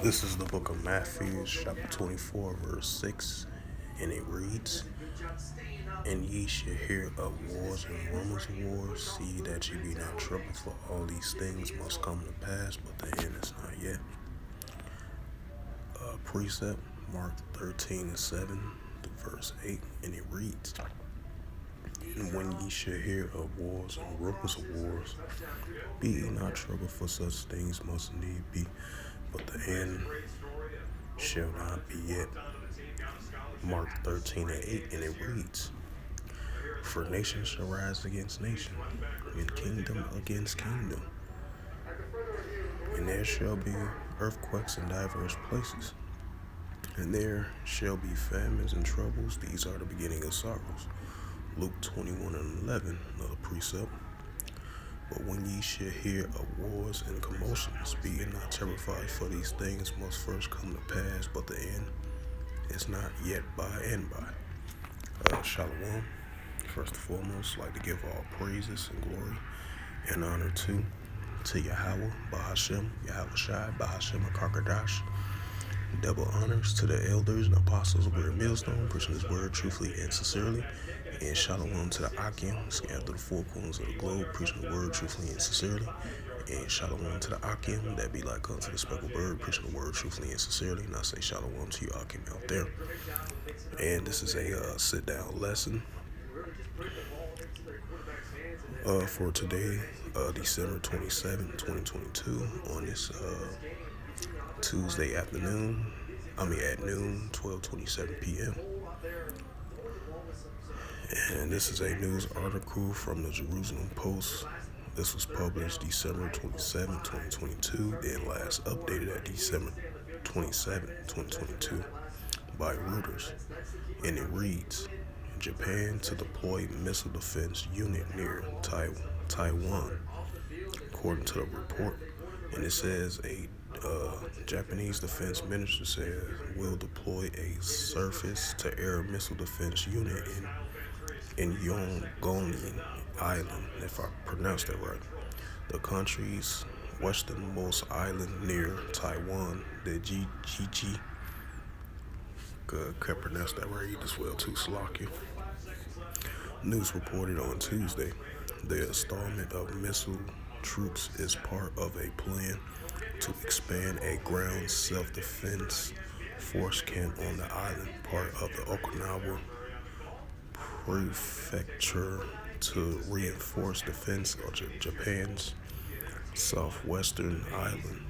This is the book of Matthew, chapter 24, verse 6, and it reads, "And ye shall hear of wars and rumors of wars. See that ye be not troubled, for all these things must come to pass, but the end is not yet." Precept, Mark 13 and 7, to verse 8, and it reads, "And when ye shall hear of wars and rumors of wars, be ye not troubled, for such things must need be, but the end shall not be yet." Mark 13 and 8, and it reads, "For nation shall rise against nation, and kingdom against kingdom, and there shall be earthquakes in divers places, and there shall be famines and troubles. These are the beginning of sorrows." Luke 21 and 11, another precept. "But when ye shall hear of wars and commotions, be ye not terrified, for these things must first come to pass, but the end is not yet by and by." Shalom. First and foremost, I'd like to give all praises and glory and honor to Yahweh, Bahashem, Yahweh Shai, Bahashem, Akarkadash. Double honors to the elders and apostles of Great Millstone, preaching his word truthfully and sincerely. And shalom to the Akim, scattered through the four corners of the globe, preaching the word truthfully and sincerely. And shalom to the Akim, that be like unto the speckled bird, preaching the word truthfully and sincerely. And I say shalom to you Akim out there. And this is a sit-down lesson for today, December 27, 2022, on this Tuesday afternoon. At noon, 12:27 p.m. And this is a news article from the Jerusalem Post. This was published December 27, 2022, then last updated at December 27, 2022 by Reuters. And it reads, "Japan to deploy missile defense unit near Taiwan," according to the report. And it says a Japanese defense minister says will deploy a surface-to-air missile defense unit in Yongon Island, if I pronounced that right, the country's westernmost island near Taiwan. The GGG, can't pronounce that right as well too, Slocky. News reported on Tuesday, the installment of missile troops is part of a plan to expand a ground self-defense force camp on the island, part of the Okinawa prefecture, to reinforce defense of Japan's southwestern island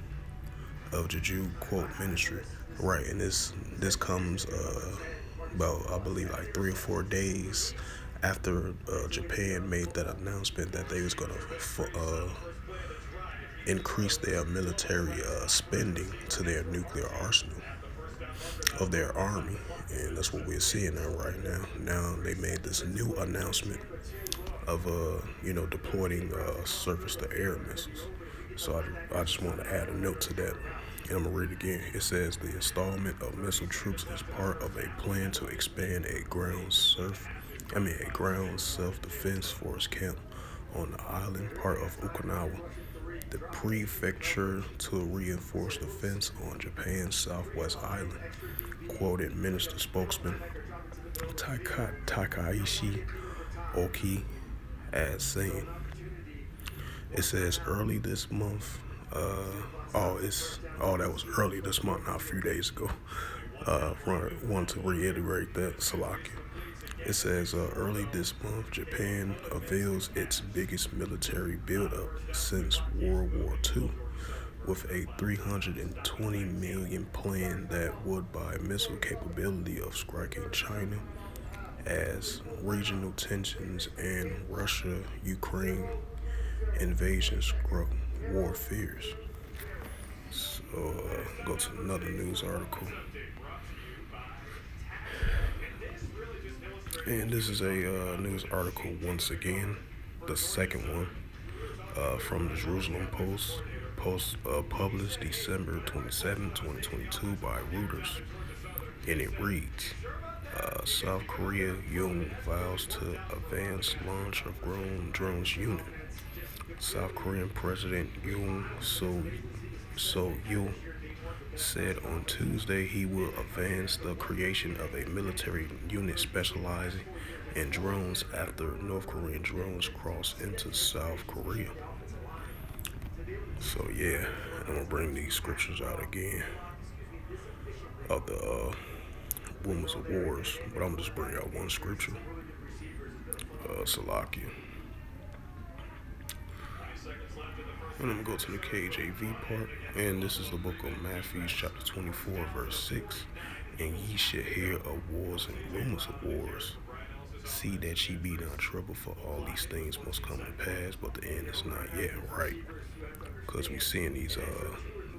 of Jeju, quote, ministry. Right, and this comes about, I believe, like 3 or 4 days after Japan made that announcement that they was gonna increase their military spending to their nuclear arsenal of their army, and that's what we're seeing now right now. Now they made this new announcement of deploying surface-to-air missiles. So I just want to add a note to that. And I'm gonna read it again. It says the installment of missile troops is part of a plan to expand a ground self-defense force camp on the island, part of Okinawa, the prefecture, to reinforce defense on Japan's southwest island, quoted minister spokesman Takaishi Oki as saying. It says early this month. That was early this month, not a few days ago. Want to reiterate that, Salaki. It says early this month, Japan avails its biggest military buildup since World War II, with a $320 million plan that would buy missile capability of striking China as regional tensions and Russia-Ukraine invasions grow, war fears. So go to another news article. And this is a news article once again, the second one from the Jerusalem Post, published December 27, 2022 by Reuters. And it reads, South Korea Yoon vows to advance launch of grown drones unit. South Korean President Yoon Yul said on Tuesday he will advance the creation of a military unit specializing in drones after North Korean drones crossed into South Korea. So yeah, I'm gonna bring these scriptures out again of the rumors of wars, but I'm gonna just bring out one scripture, Salakia. And I'm gonna go to the KJV part, and this is the book of Matthew, chapter 24, verse 6. And ye shall hear of wars and rumors of wars. See that ye be not troubled, for all these things must come to pass, but the end is not yet, right? Because we seeing these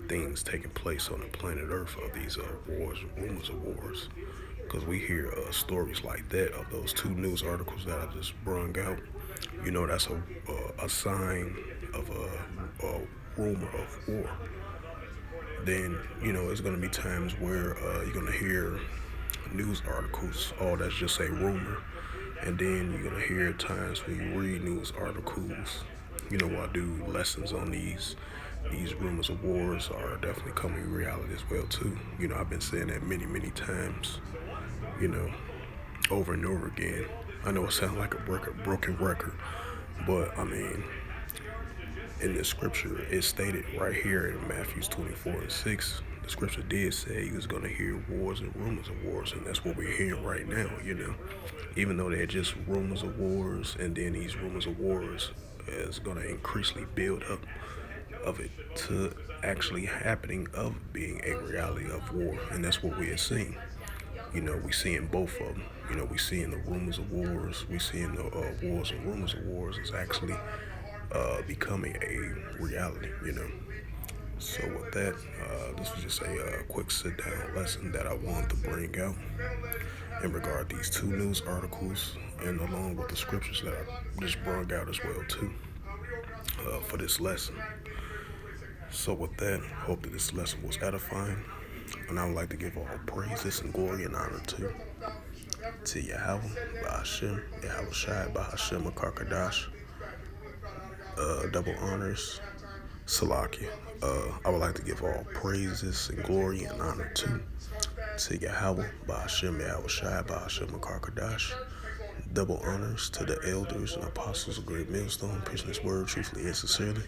things taking place on the planet Earth of these wars and rumors of wars. Because we hear stories like that of those two news articles that I just brung out. You know, that's a sign of a rumor of war. Then, you know, it's going to be times where you're going to hear news articles, all that's just a rumor. And then you're going to hear times when you read news articles. You know, I do lessons on these rumors of wars are definitely coming reality as well, too. You know, I've been saying that many, many times, you know, over and over again. I know it sounds like a broken record, but I mean, in the scripture, it's stated right here in Matthew 24 and 6. The scripture did say he was going to hear wars and rumors of wars, and that's what we're hearing right now, you know. Even though they're just rumors of wars, and then these rumors of wars is going to increasingly build up of it to actually happening of being a reality of war, and that's what we are seeing. You know, we seeing both of them. You know, we seeing the rumors of wars. We seeing the wars and rumors of wars is actually becoming a reality. You know. So with that, this was just a quick sit-down lesson that I wanted to bring out in regard to these two news articles, and along with the scriptures that I just brought out as well too for this lesson. So with that, hope that this lesson was edifying, and I would like to give all praises and glory and honor to Yahweh, Bahashem, Yahweh Shai, Bahashem, Akarkadash, double honors, Salakia. I would like to give all praises and glory and honor to Yahweh, Bahashem, Yahweh Shai, Bahashem, Akarkadash, double honors to the elders and apostles of Great Millstone, preaching this word truthfully and sincerely.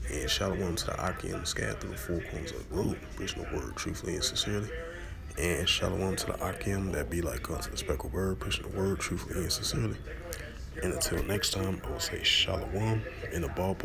And shalom to the Akim scattered through the four corners of the globe, preaching the word truthfully and sincerely. And shalom to the Akim that be like unto the speckled bird, preaching the word truthfully and sincerely. And until next time, I will say shalom and a ball.